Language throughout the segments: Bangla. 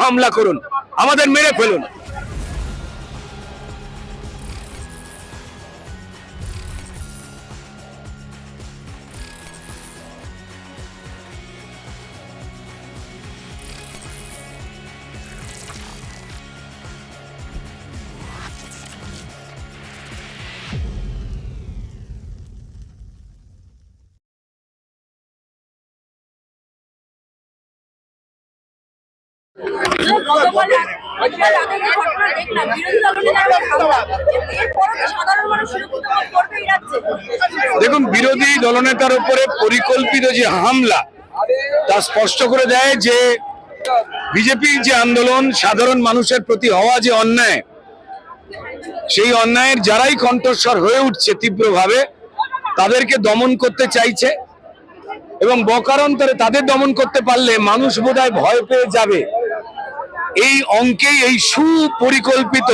হামলা করুন, আমাদের মেরে ফেলুন। দেখুন, বিরোধী দলনেতার উপরে পরিকল্পিত যে হামলা তা স্পষ্ট করে দেয় যে বিজেপির যে আন্দোলন, সাধারণ মানুষের প্রতি হওয়া যে অন্যায়, সেই অন্যায়ের যারাই কণ্ঠস্বর হয়ে উঠছে তীব্রভাবে, তাদেরকে দমন করতে চাইছে এবং বকারন্তরে তাদের দমন করতে পারলে মানুষ বোধহয় ভয় পেয়ে যাবে। এই অঙ্কেই এই সুপরিকল্পিত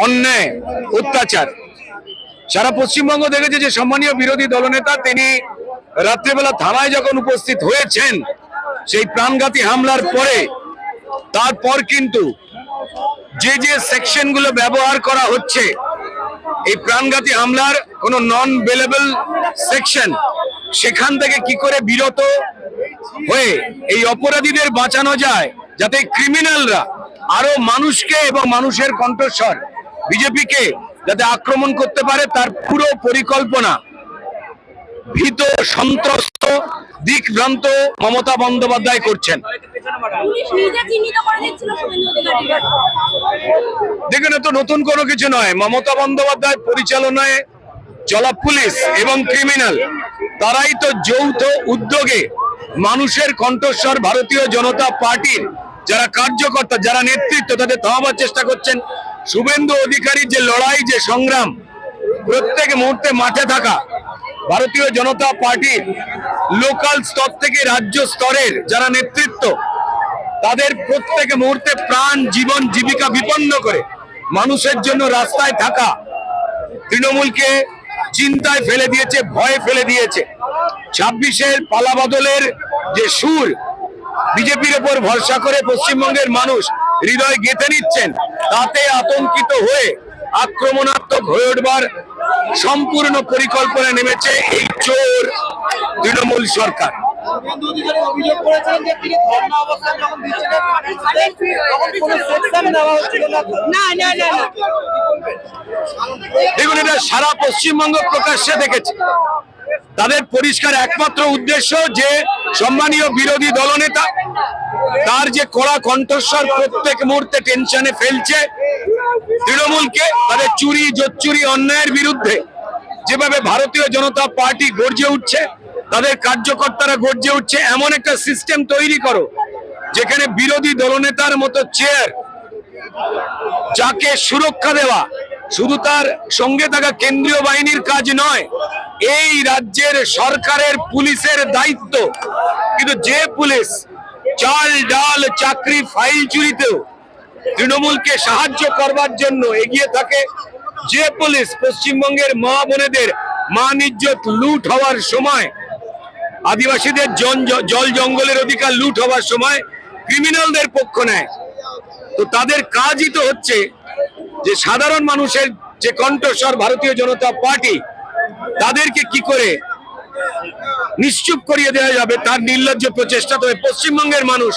অন্যায়, অত্যাচার সারা পশ্চিমবঙ্গ দেখেছে যে সম্মানীয় বিরোধী দলনেতা তিনি রাত্রিবেলা থানায় যখন উপস্থিত হয়েছেন সেই প্রাণঘাতী হামলার পরে, তারপর কিন্তু যে যে সেকশনগুলো ব্যবহার করা হচ্ছে এই প্রাণঘাতী হামলার কোনো নন বেলেবল সেকশন, সেখান থেকে কি করে বিরত হয়ে এই অপরাধীদের বাঁচানো যায়, যাতে ক্রিমিনালরা আরো মানুষকে এবং মানুষের কণ্ঠস্বর বিজেপিকে যাতে আক্রমণ করতে পারে, তার পুরো পরিকল্পনা ভীত, সন্ত্রস্ত, দিকভ্রান্ত মমতা বন্দ্যোপাধ্যায় করছেন। দেখুন, এত নতুন কোনো কিছু নয়। মমতা বন্দ্যোপাধ্যায় পরিচালনায় চলা পুলিশ এবং ক্রিমিনাল তারাই তো যৌথ উদ্যোগে মানুষের কণ্ঠস্বর ভারতীয় জনতা পার্টির যারা কার্যকর্তা, যারা নেতৃত্ব, তাদের থামাবার চেষ্টা করছেন। শুভেন্দু অধিকারীর যে লড়াই, যে সংগ্রাম, প্রত্যেক মুহূর্তে মাঠে থাকা ভারতীয় জনতা পার্টির লোকাল স্তর থেকে রাজ্য স্তরের যারা নেতৃত্ব, তাদের প্রত্যেক মুহূর্তে প্রাণ, জীবন, জীবিকা বিপন্ন করে মানুষের জন্য রাস্তায় থাকা তৃণমূলকে চিন্তায় ফেলে দিয়েছে, ভয়ে ফেলে দিয়েছে। 26-এর পালা বদলের যে সুর বিজেপির ওপর ভরসা করে পশ্চিমবঙ্গের মানুষ হৃদয় গেঁথে নিচ্ছেন, তাতে আতঙ্কিত হয়ে আক্রমণাত্মক হয়ে উঠবার সম্পূর্ণ পরিকল্পনা নেমেছে এই চোর তৃণমূল সরকার। দেখুন, এটা সারা পশ্চিমবঙ্গ প্রকাশ্যে দেখেছে। তাদের পরিষ্কার একমাত্র উদ্দেশ্য যে সম্মানীয় বিরোধী দলনেতা তার যে কড়া কণ্ঠস্বর প্রত্যেক মুহূর্তে টেনশনে ফেলছে তৃণমূলকে, তাদের চুরি, জোচ্চুরি, অন্যায়ের বিরুদ্ধে যেভাবে ভারতীয় জনতা পার্টি গর্জে উঠছে, তাদের কার্যকর্তারা গর্জে উঠছে, এমন একটা সিস্টেম তৈরি করো যেখানে বিরোধী দলনেতার মতো চেয়ার, যাকে সুরক্ষা দেওয়া শুধু তার সঙ্গে থাকা কেন্দ্রীয় বাহিনীর কাজ নয়, এই রাজ্যের সরকারের পুলিশের দায়িত্ব। কিন্তু যে পুলিশ চাল, ডাল, চাকরি, ফাইল চুরিতেও তৃণমূলকে সাহায্য করবার জন্য এগিয়ে থাকে, যে পুলিশ পশ্চিমবঙ্গের মা বোনেদের মান ইজ্জত লুট হওয়ার সময়, আদিবাসীদের জল জঙ্গলের অধিকার লুট হওয়ার সময় ক্রিমিনালদের পক্ষ নেয়, তো তাদের কাজই তো হচ্ছে যে সাধারণ মানুষের যে কণ্ঠস্বর ভারতীয় জনতা পার্টি, তাদেরকে কি করে নিশ্চুপ করিয়ে দেওয়া যাবে তার নির্লজ্জ প্রচেষ্টা। তবে পশ্চিমবঙ্গের মানুষ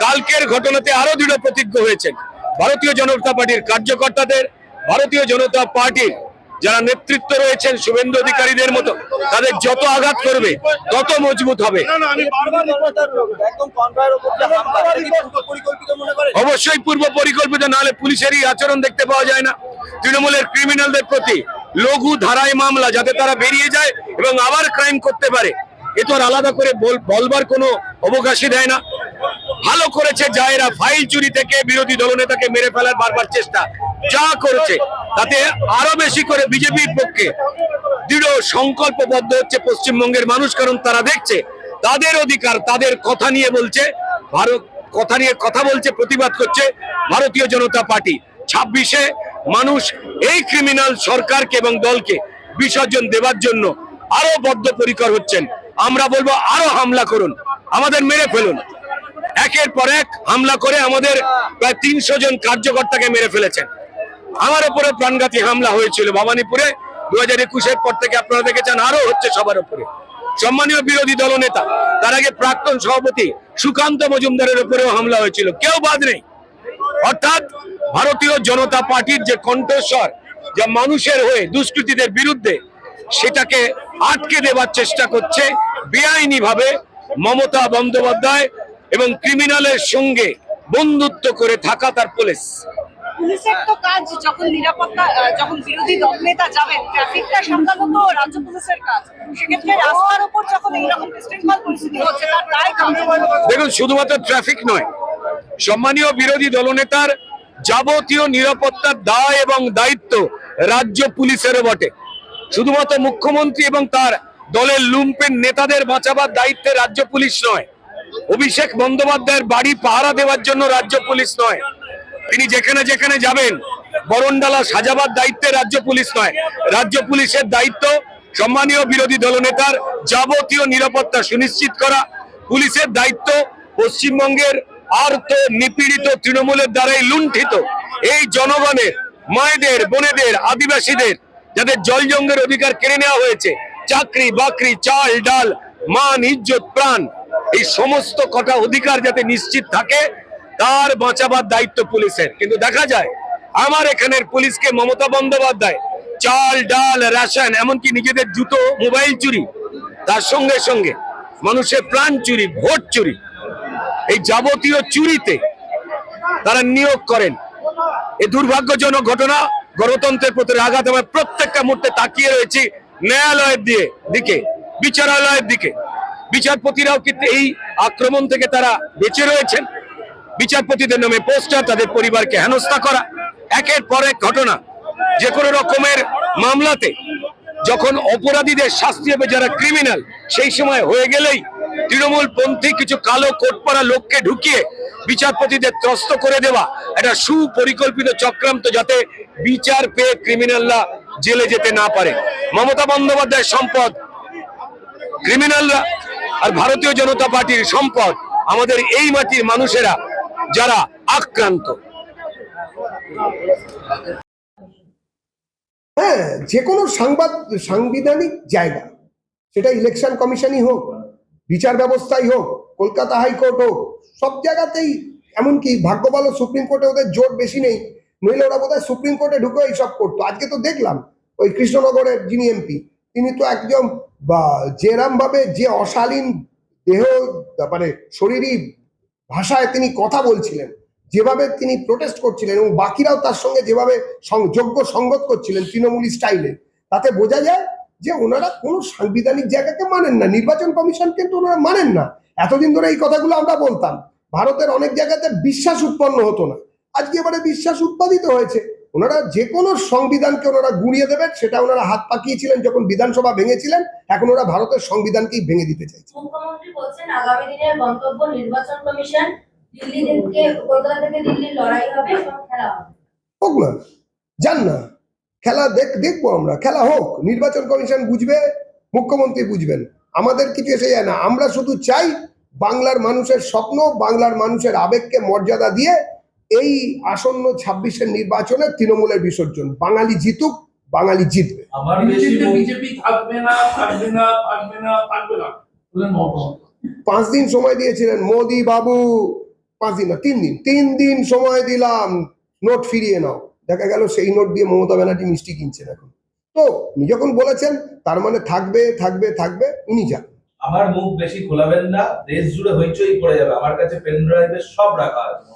কালকের ঘটনাতে আরো দৃঢ় প্রতিজ্ঞ হয়েছেন। ভারতীয় জনতা পার্টির কার্যকর্তাদের, ভারতীয় জনতা পার্টির যারা নেতৃত্ব রয়েছেন শুভেন্দু অধিকারীদের মতো, তাদের যত আঘাত করবে তত মজবুত হবে। অবশ্যই পূর্ব পরিকল্পিত, নাহলে পুলিশেরই আচরণ দেখতে পাওয়া যায় না। তৃণমূলের ক্রিমিনালদের প্রতি লঘু ধারায় মামলা, যাতে তারা বেরিয়ে যায় এবং আবার ক্রাইম করতে পারে, এ তো আর আলাদা করে বলবার কোনো অবকাশই দেয় না। ভালো করেছে যায়েরা ফাইল চুরি থেকে বিরোধী দলনেতাকে মেরে ফেলার বারবার চেষ্টা যা করেছে, তাতে আরো বেশি করে বিজেপির পক্ষে দৃঢ় সংকল্পবদ্ধ হচ্ছে পশ্চিমবঙ্গের মানুষ। কারণ তারা দেখছে তাদের অধিকার, তাদের কথা নিয়ে বলছে, কথা বলছে, প্রতিবাদ করছে ভারতীয় জনতা পার্টি। 26-এ মানুষ এই ক্রিমিনাল সরকারকে এবং দলকে বিসর্জন দেবার জন্য আরো বদ্ধপরিকর হচ্ছেন। আমরা বলবো আরো হামলা করুন, আমাদের মেরে ফেলুন। একের পর এক হামলা করে আমাদের প্রায় 300 জন কার্যকর্তাকে মেরে ফেলেছেন। আমার উপরে প্রাণঘাতী হামলা হয়েছিল ভবানীপুরে 2021-এর পর থেকে, আপনারা দেখেছেন আরো হচ্ছে সবার উপরে। সম্মানীয় বিরোধী দলনেতা, তার আগে প্রাক্তন সভাপতি সুকান্ত মজুমদারের উপরেও হামলা হয়েছিল, কেউ বাদ নেই। অর্থাৎ ভারতীয় জনতা পার্টির যে কণ্ঠস্বর, যা মানুষের হয়ে দুষ্কৃতীদের বিরুদ্ধে, সেটাকে আটকে দেওয়ার চেষ্টা করছে বেআইনি ভাবে মমতা বন্দ্যোপাধ্যায় এবং ক্রিমিনালের সঙ্গে বন্ধুত্ব করে থাকা তার পুলিশ। পুলিশের তো কাজ যখন নিরাপত্তা, যখন বিরোধী দলনেতা যাবেন, ট্রাফিকটা সামলানো তো রাজ্য পুলিশের কাজ। সেক্ষেত্রে রাস্তার উপর যখন এইরকম বিশৃঙ্খল পরিস্থিতি হচ্ছে, তার দায় কার? দেখুন, শুধুমাত্র ট্রাফিক নয়, সম্মানীয় বিরোধী দলনেতার যাবতীয় নিরাপত্তার দায় এবং দায়িত্ব রাজ্য পুলিশেরও বটে। শুধুমাত্র মুখ্যমন্ত্রী এবং তার দলের লুম্পেন নেতাদের বাঁচাবার দায়িত্বে রাজ্য পুলিশ নয়, অভিষেক বন্দ্যোপাধ্যায়ের বাড়ি পাহারা দেওয়ার জন্য রাজ্য পুলিশ নয়, তিনি যেখানে যেখানে যাবেন বরণডালা সাজাবার দায়িত্বে রাজ্য পুলিশ নয়, রাজ্য পুলিশের দায়িত্ব সম্মানীয় বিরোধী দলনেতার যাবতীয় নিরাপত্তা সুনিশ্চিত করা। পুলিশের দায়িত্ব পশ্চিমবঙ্গের আর্ত নিপীড়িত তৃণমূলের দ্বারাই লুণ্ঠিত এই জনগণের, মায়েদের, বোনেদের, আদিবাসীদের, যাদের জলজঙ্গের অধিকার কেড়ে নেওয়া হয়েছে, চাকরি বাকরি, চাল ডাল, মান, ইজ্জত, প্রাণ, এই সমস্ত কটা অধিকার যাতে নিশ্চিত থাকে, তার বাঁচাবার দায়িত্ব পুলিশের। কিন্তু দেখা যায় আমার এখানের পুলিশকে মমতা বন্দ্যোপাধ্যায় চাল ডাল, রেশন, এমনকি নিজেদের জুতো, মোবাইল চুরি, তার সঙ্গে সঙ্গে মানুষের প্রাণ চুরি, ভোট চুরি, এই যাবতীয় চুরিতে তারা নিয়োগ করেন। এই দুর্ভাগ্যজনক ঘটনা গণতন্ত্রের প্রতি আঘাত। আমরা প্রত্যেকটা মুহূর্তে তাকিয়ে রয়েছি ন্যায়ালয়ের দিকে, বিচারালয়ের দিকে। বিচারপতিরাও কিন্তু এই আক্রমণ থেকে তারা বেঁচে রয়েছেন। বিচারপতিদের নামে পোস্টার, তাদের পরিবারকে হেনস্থা করা, একের পর এক ঘটনা। যে কোনো রকমের মামলাতে যখন অপরাধীদের শাস্তি হবে, যারা ক্রিমিনাল, সেই সময় হয়ে গেলেই তৃণমূল পন্থী কিছু কালো কোট পরা লোককে ঢুকিয়ে বিচারপতিদের ত্রস্ত করে দেওয়া একটা সুপরিকল্পিত চক্রান্ত, যাতে বিচার পেয়ে ক্রিমিনালরা জেলে যেতে না পারে। মমতা বন্দ্যোপাধ্যায়ের সম্পদ ক্রিমিনালরা, আর ভারতীয় জনতা পার্টির সম্পদ আমাদের এই মাটির মানুষেরা যারা আক্রান্ত। হ্যাঁ, যে কোনো সাংবিধানিক জায়গা, সেটা ইলেকশন কমিশনই হোক, বিচার ব্যবস্থাই হোক, কলকাতা হাইকোর্ট হোক, সব জায়গাতেই, এমনকি ভাগ্য ভালো সুপ্রিম কোর্টে ওদের জোর বেশি নেই, নইলে ওরা বোধহয় সুপ্রিম কোর্টে ঢুকে এইসব করতো। আজকে তো দেখলাম ওই কৃষ্ণনগরের যিনি এমপি, তিনি তো একদম যেরাম ভাবে, যে অশালীন দেহ, মানে শরীরী ভাষায় তিনি কথা বলছিলেন, যেভাবে তিনি প্রোটেস্ট করছিলেন, এবং বাকিরাও তার সঙ্গে যেভাবে যোগ্য সঙ্গত করছিলেন তৃণমূলী স্টাইলে, তাতে বোঝা যায় যে ওনারা কোনো সাংবিধানিক জায়গাকে মানেন না, নির্বাচন কমিশন কিন্তু ওনারা মানেন না। এতদিন ধরে এই কথাগুলো আমরা বলতাম, ভারতের অনেক জায়গাতে বিশ্বাস উৎপন্ন হতো না, আজকে এবারে বিশ্বাস উৎপাদিত হয়েছে। ওনারা যে কোনো সংবিধানকে ওনারা গুঁড়িয়ে দেবেন, সেটা ওনারা হাত পাকিয়েছিলেন যখন বিধানসভা ভেঙেছিলেন, এখন ওরা ভারতের সংবিধানকেই ভেঙে দিতে চাইছে। মুখ্যমন্ত্রী বলছেন আগামী দিনের গন্তব্য নির্বাচন কমিশন, দিল্লি থেকে, কলকাতা থেকে দিল্লির লড়াই হবে এবং খেলা হবে। হোক না, যান না, খেলা দেখবো আমরা, খেলা হোক, নির্বাচন কমিশন বুঝবে, মুখ্যমন্ত্রী বুঝবেন, আমাদের কিছু এসে যায় না। আমরা শুধু চাই বাংলার মানুষের স্বপ্ন, বাংলার মানুষের আবেগকে মর্যাদা দিয়ে এই আসন্ন 26-এর নির্বাচনে তৃণমূলের বিসর্জন। বাঙালি জিতুক, বাঙালি জিতবে। আমার বিজেপি থাকবে না, থাকবে না, থাকবে না, থাকবে না। 5 দিন সময় দিয়েছিলেন মোদি বাবু, 5 দিন না, 3 দিন, 3 দিন সময় দিলাম, নোট ফিরিয়ে নাও। দেখা গেল সেই নোট দিয়ে মমতা ব্যানার্জি মিষ্টি কিনছেন এখন। তো উনি যখন বলেছেন, তার মানে থাকবে, থাকবে, থাকবে, উনি যান। আমার মুখ বেশি খোলাবেন না, দেশ জুড়ে হইচই পড়ে যাবে। আমার কাছে পেন ড্রাইভে সব রাখা আছে।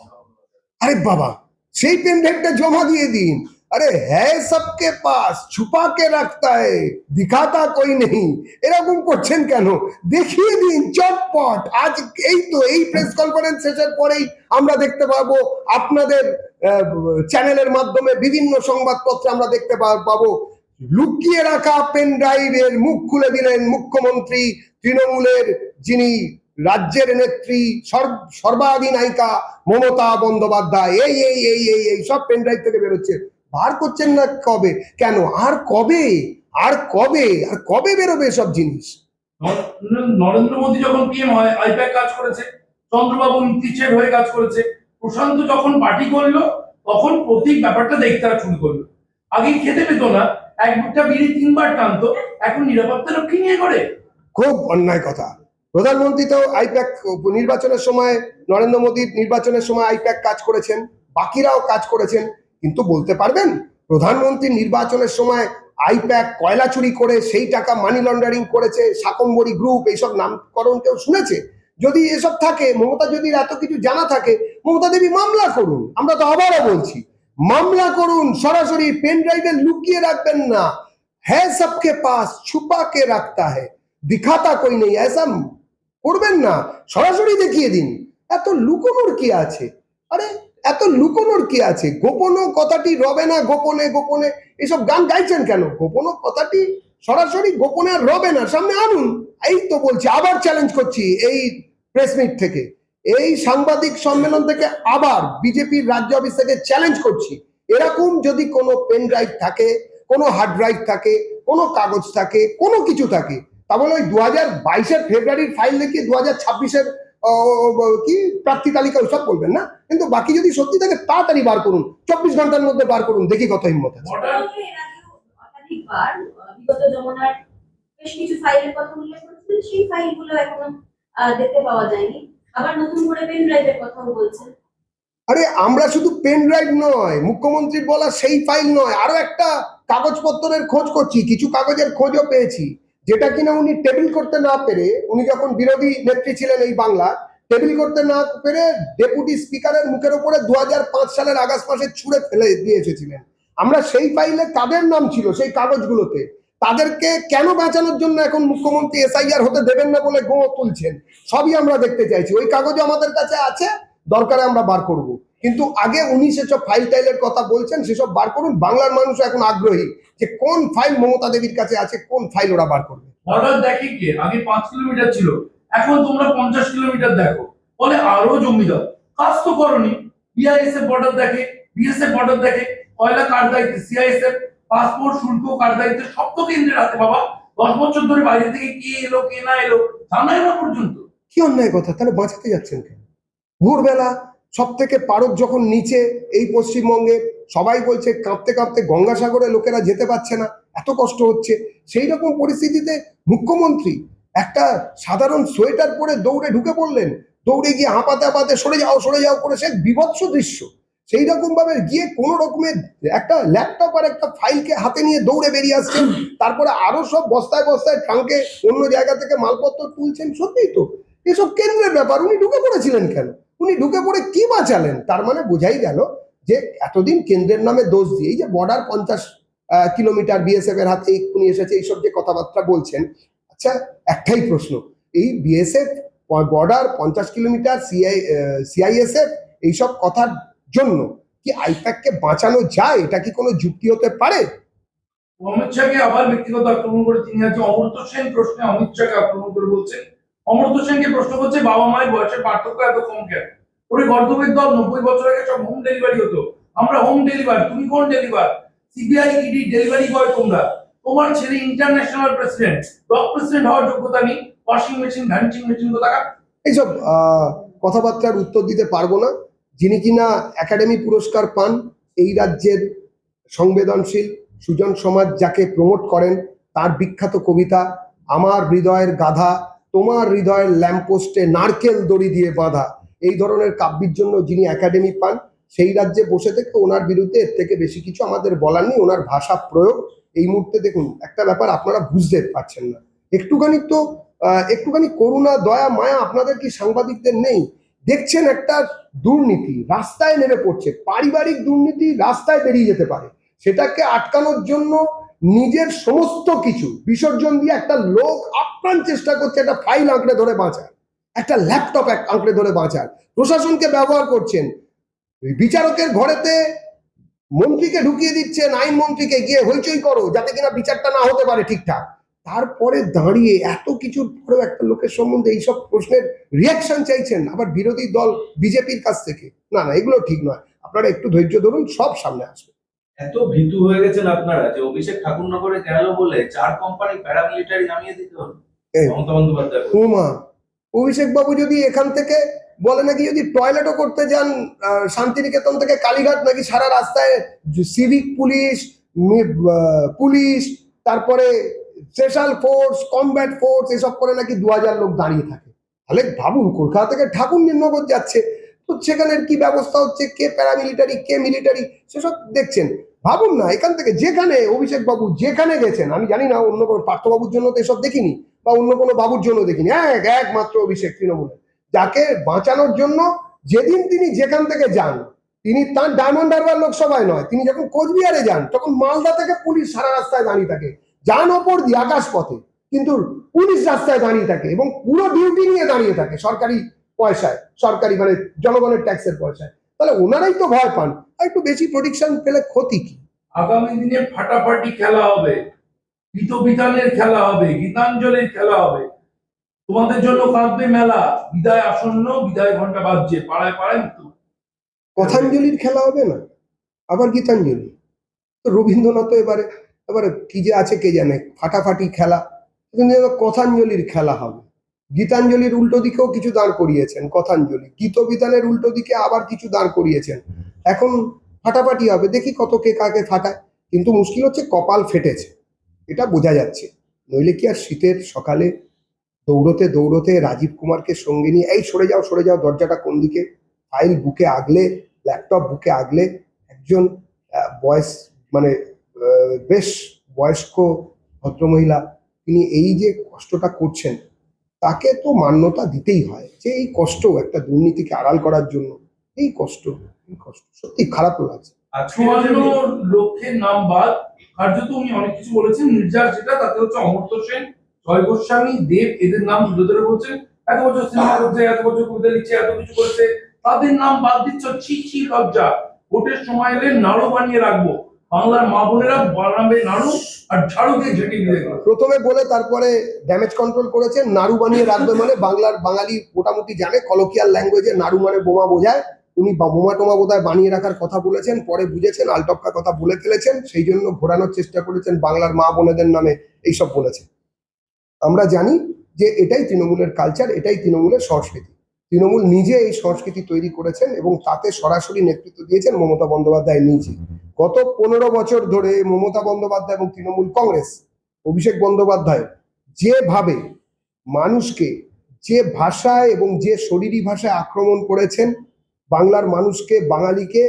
আরে বাবা, সেই পেন ড্রাইভটা জমা দিয়ে দিন। আরে হ্যাঁ, সবকে পাস, ছুপা কে রাখতা হ্যায়, দিখাতা কোই নেই, এরকম করছেন কেন? দেখিয়ে দিন চটপট। আজ এই তো এই প্রেস কনফারেন্স শেষের পরেই আমরা দেখতে পাবো, আপনাদের চ্যানেলের মাধ্যমে বিভিন্ন সংবাদপত্রে আমরা দেখতে পাবো, লুকিয়ে রাখা পেন ড্রাইভের মুখ খুলে দিলেন মুখ্যমন্ত্রী, তৃণমূলের যিনি রাজ্যের নেত্রী, সর্বাধিনায়িকা মমতা বন্দ্যোপাধ্যায়। এই এই এই এই এই সব পেন ড্রাইভ থেকে বেরোচ্ছে। বার করছেন না কবে? কেন? আর কবে? আর কবে? আর কবে বেরোবে সব জিনিস? নরেন্দ্র মোদী যখন পিএম হয়, আইপ্যাক কাজ করেছে, চন্দ্রবাবু ইমতিচের হয়ে কাজ করেছে, প্রশান্ত যখন পার্টি করলো তখন প্রতীক ব্যাপারটা দেখতে আর শুরু করলো। আগে খেতে পেত না, এক বুকটা বিড়ি 3 বার টানতো, এখন নিরাপত্তা রক্ষী নিয়ে করে। খুব অন্যায় কথা। প্রধানমন্ত্রী তো আইপ্যাক নির্বাচনের সময়, নরেন্দ্র মোদীর নির্বাচনের সময় আইপ্যাক কাজ করেছেন, বাকিরাও কাজ করেছেন, কিন্তু বলতে পারবেন প্রধানমন্ত্রী নির্বাচনের সময় আইপ্যাক কয়লা চুরি করে সেই টাকা মানি লন্ডারিং করেছে, শাকম্বরী গ্রুপ, এইসব নামকরণ কেউ শুনেছে? যদি এসব থাকে, মমতা যদি এত কিছু জানা থাকে, মমতা দেবী মামলা করুন। আমরা তো আবারও বলছি, মামলা করুন, সরাসরি পেন ড্রাইভে লুকিয়ে রাখবেন না। হ্যাঁ সবকে পাস, ছুপা কে রাখতা হ্যায়, দিখাতা কই নেই, এসা করবেন না, সরাসরি দেখিয়ে দিন। এত লুকোনোর কি আছে? আরে এত লুকোনোর কি আছে? গোপনও কথাটি রবে না, গোপনে গোপনে এসব গান গাইছেন কেন? গোপনও কথাটি সরাসরি গোপনে আর রবে না, সামনে আনুন। এই তো বলছি, আবার চ্যালেঞ্জ করছি এই প্রেস মিট থেকে, এই সাংবাদিক সম্মেলন থেকে আবার বিজেপির রাজ্য অফিস থেকে চ্যালেঞ্জ করছি, এরকম যদি কোনো পেন ড্রাইভ থাকে, কোনো হার্ড ড্রাইভ থাকে, কোনো কাগজ থাকে, কোনো কিছু থাকে, তাহলে ওই 2022-এর ফেব্রুয়ারির ফাইল দেখিয়ে 2026-এর কি প্রার্থী তালিকা ওইসব বলবেন না, কিন্তু বাকি যদি সত্যি থাকে তাড়াতাড়ি বার করুন, 24 ঘন্টার মধ্যে বার করুন, দেখি কত হিম্মত আছে। মুখ্যমন্ত্রী এর আগেও একাধিকবার বিগত যমুনার বেশ কিছু ফাইলের কথা উল্লেখ করেছিলেন, সেই ফাইলগুলো এখনো দেখতে পাওয়া যায়নি। আবার নতুন করে পেন ড্রাইভের কথাও বলছেন। আরে আমরা শুধু পেন ড্রাইভ নয়, মুখ্যমন্ত্রীর বলা সেই ফাইল নয়, আরো একটা কাগজপত্রের খোঁজ করছি, কিছু কাগজের খোঁজও পেয়েছি, যেটা কিনা উনি টেবিল করতে না পেরে, উনি যখন বিরোধী নেত্রী ছিলেন এই বাংলা, টেবিল করতে না পেরে ডেপুটি স্পিকারের মুখের উপরে 2005 সালের আগস্ট মাসে ছুঁড়ে ফেলে দিয়ে এসেছিলেন। আমরা সেই ফাইলে তাদের নাম ছিল সেই কাগজগুলোতে, তাদেরকে কেন বাঁচানোর জন্য এখন মুখ্যমন্ত্রী এসআইআর হতে দেবেন না বলে গো তুলছেন, সবই আমরা দেখতে চাইছি। ওই কাগজ আমাদের কাছে আছে, দরকারে আমরা বার করব, কিন্তু আগে উনি সেসব ফাইল টাইলের কথা বলছেন, সেসব বার করুন। বাংলার মানুষ এখন আগ্রহী যে কোন ফাইল মমতা দেবীর কাছে আছে, কোন ফাইল ওরা বার করবে। বর্ডার দেখে কি আগে 5 কিলোমিটার ছিল, এখন তোমরা 50 কিলোমিটার দেখো, বলে আরো জমি দাও। কাজ তো করনি। বিআইএসএফ বর্ডার দেখে, বিএসএফ বর্ডার দেখে, কয়লা কার দায়িত্বে, সিআইএসএফ পাসপোর্ট শুল্ক কার দায়িত্বে, সব তো কেন্দ্রের হাতে বাবা। 10 বছর ধরে বাইরে থেকে কে এলো কে না এলো জানাই না পর্যন্ত। কি অন্যায় কথা! তাহলে বাঁচাতে যাচ্ছেন কেন? ভোরবেলা সব থেকে পারদ যখন নিচে এই পশ্চিমবঙ্গে, সবাই বলছে কাঁপতে কাঁপতে গঙ্গাসাগরে লোকেরা যেতে পারছে না, এত কষ্ট হচ্ছে, সেই রকম পরিস্থিতিতে মুখ্যমন্ত্রী একটা সাধারণ সোয়েটার পরে দৌড়ে ঢুকে পড়লেন, দৌড়ে গিয়ে হাঁপাতে হাঁপাতে সরে যাও করে, সে বিভৎস দৃশ্য। সেই রকম ভাবে গিয়ে কোনো রকমের একটা ল্যাপটপ আর একটা ফাইলকে হাতে নিয়ে দৌড়ে বেরিয়ে আসছেন, তারপরে আরো সব বস্তায় বস্তায় ট্রাঙ্কে অন্য জায়গা থেকে মালপত্র তুলছেন। সত্যিই তো এসব কেন্দ্রের ব্যাপার। উনি ঢুকে পড়েছিলেন কেন? উনি ঢুকে পড়ে কি বাঁচালেন? তার মানে বোঝাই গেল যে এতদিন কেন্দ্রের নামে দোষ দিয়ে, এই যে বর্ডার 50 কিলোমিটার বিএসএফ এর হাতে এক্ষুনি এসেছে, এইসব যে কথাবার্তা বলছেন, আচ্ছা একটাই প্রশ্ন, এই বিএসএফ বর্ডার 50 কিলোমিটার সিআইএসএফ এইসব কথার জন্য কি আইপ্যাককে বাঁচানো যায়? এটা কি কোনো যুক্তি হতে পারে? অমিত শাহকে আবার ব্যক্তিগত আক্রমণ করে তিনি আজকে অমর্ত্য সেন প্রশ্নে অমিত শাহকে আক্রমণ করে বলছেন, অমর্ত্য সেনকে প্রশ্ন করছে বাবা মায়ের বয়সের পার্থক্য এত কম কেন? ওরে গর্দবের দল, 90 বছর আগে সব হোম ডেলিভারি হতো, আমরা হোম ডেলিভার, তুমি কোন deliver? CBI ED delivery boy তোমরা। তোমার ছেলে ইন্টারন্যাশনাল প্রেসিডেন্ট, ব্লক প্রেসিডেন্ট হওয়ার যোগ্যতা নেই, ওয়াশিং মেশিন ভ্যানিচিং মেশিন কোথাকার। এইসব কথাবার্তার উত্তর দিতে পারবো না। যিনি কিনা একাডেমি পুরস্কার পান, এই রাজ্যের সংবেদনশীল সুজন সমাজ যাকে প্রমোট করেন, তার বিখ্যাত কবিতা আমার হৃদয়ের গাধা তোমার হৃদয়ের ল্যাম্পপোস্টে নারকেল দড়ি দিয়ে বাঁধা, এই ধরনের কাব্যের জন্য যিনি একাডেমি পান, সেই রাজ্যে বসে থেকে ওনার বিরুদ্ধে এর থেকে বেশি কিছু আমাদের বলার নেই। ওনার ভাষা প্রয়োগ এই মুহূর্তে দেখুন, একটা ব্যাপার আপনারা বুঝতে পারছেন না, একটুখানি করুণা দয়া মায়া আপনাদের কি সাংবাদিকদের নেই? দেখছেন একটা দুর্নীতি রাস্তায় নেমে পড়ছে, পারিবারিক দুর্নীতি রাস্তায় বেরিয়ে যেতে পারে, সেটাকে আটকানোর জন্য নিজের সমস্ত কিছু বিসর্জন দিয়ে একটা লোক আপ্রাণ চেষ্টা করছে একটা ফাইল আঁকড়ে ধরে বাঁচার, একটা ল্যাপটপ আঁকড়ে ধরে বাঁচার, প্রশাসনকে ব্যবহার করছেন, বিচারকের ঘরেতে মন্ত্রীকে ঢুকিয়ে দিচ্ছেন, আইন মন্ত্রীকে গিয়ে হইচই করো যাতে কিনা বিচারটা না হতে পারে ঠিকঠাক। তারপরে দাঁড়িয়ে এত কিছুর পরেও একটা লোকের সম্বন্ধে এইসব প্রশ্নের রিয়াকশন চাইছেন আবার বিরোধী দল বিজেপির কাছ থেকে। না না, এগুলো ঠিক নয়। আপনারা একটু ধৈর্য ধরুন, সব সামনে আসবে। এত ভীতু হয়ে গেছেন আপনারা যে অভিষেক ঠাকুরনগরে গেল বলে 4 কোম্পানি প্যারামিলিটারি নামিয়ে দিতে হলো এই, মমতা বন্দ্যোপাধ্যায়। উমা, অভিষেক বাবু যদি এখান থেকে বলে নাকি যদি টয়লেটও করতে যান শান্তিনিকেতন থেকে কালীঘাট, নাকি সারা রাস্তায় সিভিক পুলিশ, পুলিশ, তারপরে স্পেশাল ফোর্স, কমব্যাট ফোর্স, এসব করে নাকি 2000 লোক দাঁড়িয়ে থাকে। তাহলে ভাবুন, কলকাতা থেকে ঠাকুরনগর যাচ্ছে, তো সেখানে কি ব্যবস্থা হচ্ছে, কে প্যারামিলিটারি কে মিলিটারি সেসব দেখছেন। ভাবুন না, এখান থেকে যেখানে অভিষেক বাবু যেখানে গেছেন, আমি জানি না অন্য কোনো পার্থবাবুর জন্য তো এসব দেখিনি, বা অন্য কোনো বাবুর জন্য দেখিনি, একমাত্র অভিষেক তৃণমূলের, যাকে বাঁচানোর জন্য যেদিন তিনি যেখান থেকে যান, তিনি তার ডায়মন্ড হারবার লোকসভায় নয়, তিনি যখন কোচবিহারে যান তখন মালদা থেকে পুলিশ সারা রাস্তায় দাঁড়িয়ে থাকে, যান ওপর দিয়ে আকাশ পথে, কিন্তু পুলিশ রাস্তায় দাঁড়িয়ে থাকে এবং পুরো ডিউটি নিয়ে দাঁড়িয়ে থাকে সরকারি পয়সায়, সরকারি মানে জনগণের ট্যাক্সের পয়সায়। তাহলে ওনারাই তো ভয় পান, আর একটু বেশি প্রোটেকশন পেলে ক্ষতি কি? আগামী দিনে ফাটাফাটি খেলা হবে, গীতবিতানের খেলা হবে, গীতাঞ্জলির খেলা হবে। তোমাদের জন্য কাঁদবে মেলা, বিদায় আসন্ন, বিদায় ঘন্টা বাজছে, পাড়ায় পাড়ায় মৃত্যু। কথাঞ্জলির খেলা হবে না, আবার গীতাঞ্জলি? তো রবীন্দ্রনাথ এবারে এবারে কি যে আছে কে জানে, ফাটাফাটি খেলা, কিন্তু এবার কথাঞ্জলির খেলা হবে। গীতাঞ্জলির উল্টো দিকেও কিছু দাঁড় করিয়েছেন কথাঞ্জলি, গীতবিতানের উল্টো দিকে আবার কিছু দাঁড় করিয়েছেন, এখন ফাটাফাটি হবে, দেখি কত কে কাকে ফাটায়। কিন্তু মুশকিল হচ্ছে কপাল ফেটেছে, এটা বোঝা যাচ্ছে। নইলে কি আর শীতের সকালে দৌড়তে দৌড়তে রাজীব কুমারকে সঙ্গে নিয়ে, এই সরে যাও, দরজাটা কোন দিকে, ফাইল বুকে আগলে, ল্যাপটপ বুকে আগলে একজন বয়স মানে বেশ বয়স্ক ভদ্রমহিলা, তিনি এই যে কষ্টটা করছেন, তাকে তো মান্যতা দিতেই হয় যে এই কষ্ট একটা দুর্নীতিকে আড়াল করার জন্য, এই কষ্ট সত্যি খারাপ লাগছে। আর 54 লক্ষের নাম বাদ, কার্যত উনি অনেক কিছু বলেছেন। নির্যাস যেটা, তাতে হচ্ছে অমর্ত্য সেন, জয় গোস্বামী, দেব, এদের নাম তুলে ধরে বলছেন এত বছর সিনেমা করছে, এত বছর কবিতা লিখছে, এত কিছু করেছে, তাদের নাম বাদ দিচ্ছ, ছি লজ্জা। ভোটের সময় এলে নাড়ু বানিয়ে রাখবো, বাংলার মা বোনেরা বানাবে নাড়ু আর ঝাড়ু দিয়ে ঝেঁটে দিয়ে দেবে। প্রথমে বলে তারপরে ড্যামেজ কন্ট্রোল করেছেন, নাড়ু বানিয়ে রাখবে মানে বাঙালি মোটামুটি জানে, কলোকিয়াল ল্যাঙ্গুয়েজে নাড়ু মানে বোমা বোঝায়, উনি বোমা টোমা বোধহয় বানিয়ে রাখার কথা বলেছেন, পরে বুঝেছেন আলটপকা কথা বলে ফেলেছেন, সেই জন্য ঘোরানোর চেষ্টা করেছেন, বাংলার মা বোনেদের নামে এইসব বলেছেন। আমরা জানি যে এটাই তৃণমূলের কালচার, এটাই তৃণমূলের সংস্কৃতি। তৃণমূল নিজে এই সংস্কৃতি তৈরি করেছেন এবং তাতে সরাসরি নেতৃত্ব দিয়েছেন মমতা বন্দ্যোপাধ্যায় নিজে। গত 15 বছর ধরে মমতা বন্দ্যোপাধ্যায় এবং তৃণমূল কংগ্রেস, অভিষেক বন্দ্যোপাধ্যায় যেভাবে মানুষকে, যে ভাষায় এবং যে শরীরী ভাষায় আক্রমণ করেছেন, বাংলার মানুষকে, বাঙালিকে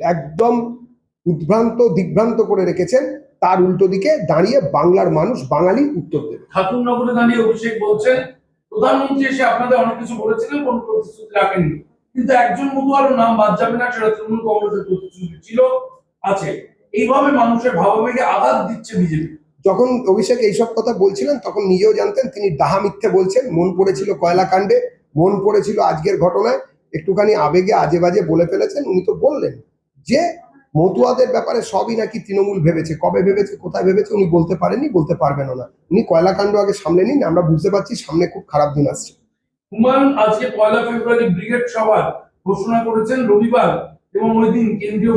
একদম উদ্ভ্রান্ত দিগ্ভ্রান্ত করে রেখেছেন, তার উল্টো দিকে দাঁড়িয়ে বাংলার মানুষ, বাঙালি উত্তর দেবে। ঠাকুরনগরে দাঁড়িয়ে অভিষেক বলছেন, প্রধানমন্ত্রী এসে আপনাদের অনেক কিছু বলেছিলেন, কোন প্রতিশ্রুতি রাখেননি, কিন্তু একজন মতুয়ারও নাম বাদ যাবে না, সেটা তৃণমূল কংগ্রেসের প্রতিশ্রুতি ছিল, আছে। এইভাবে মানুষের ভাবাবেগে আঘাত দিচ্ছে বিজেপি। যখন অভিষেক এইসব কথা বলছিলেন তখন নিজেও জানতেন তিনি ডাহা মিথ্যে বলছেন, মন পড়েছিল কয়লা কাণ্ডে, মন পড়েছিল আজকের ঘটনায়, একটুখানি আবেগে আজে বাজে বলে ফেলেছেন। উনি তো বললেন যে মতুয়াদের ব্যাপারে সবই নাকি তৃণমূল ভেবেছে, কবে ভেবেছে, কোথায় ভেবেছে উনি বলতে পারেননি, বলতে পারবেনও না। উনি কয়লা কাণ্ড আগে সামলে নিন, আমরা বুঝতে পারছি সামনে খুব খারাপ দিন আসছে। হুমায়ুন আজকে 1 ফেব্রুয়ারি ব্রিগেড সভার ঘোষণা করেছেন রবিবার, এবং ওই দিন কেন্দ্রীয়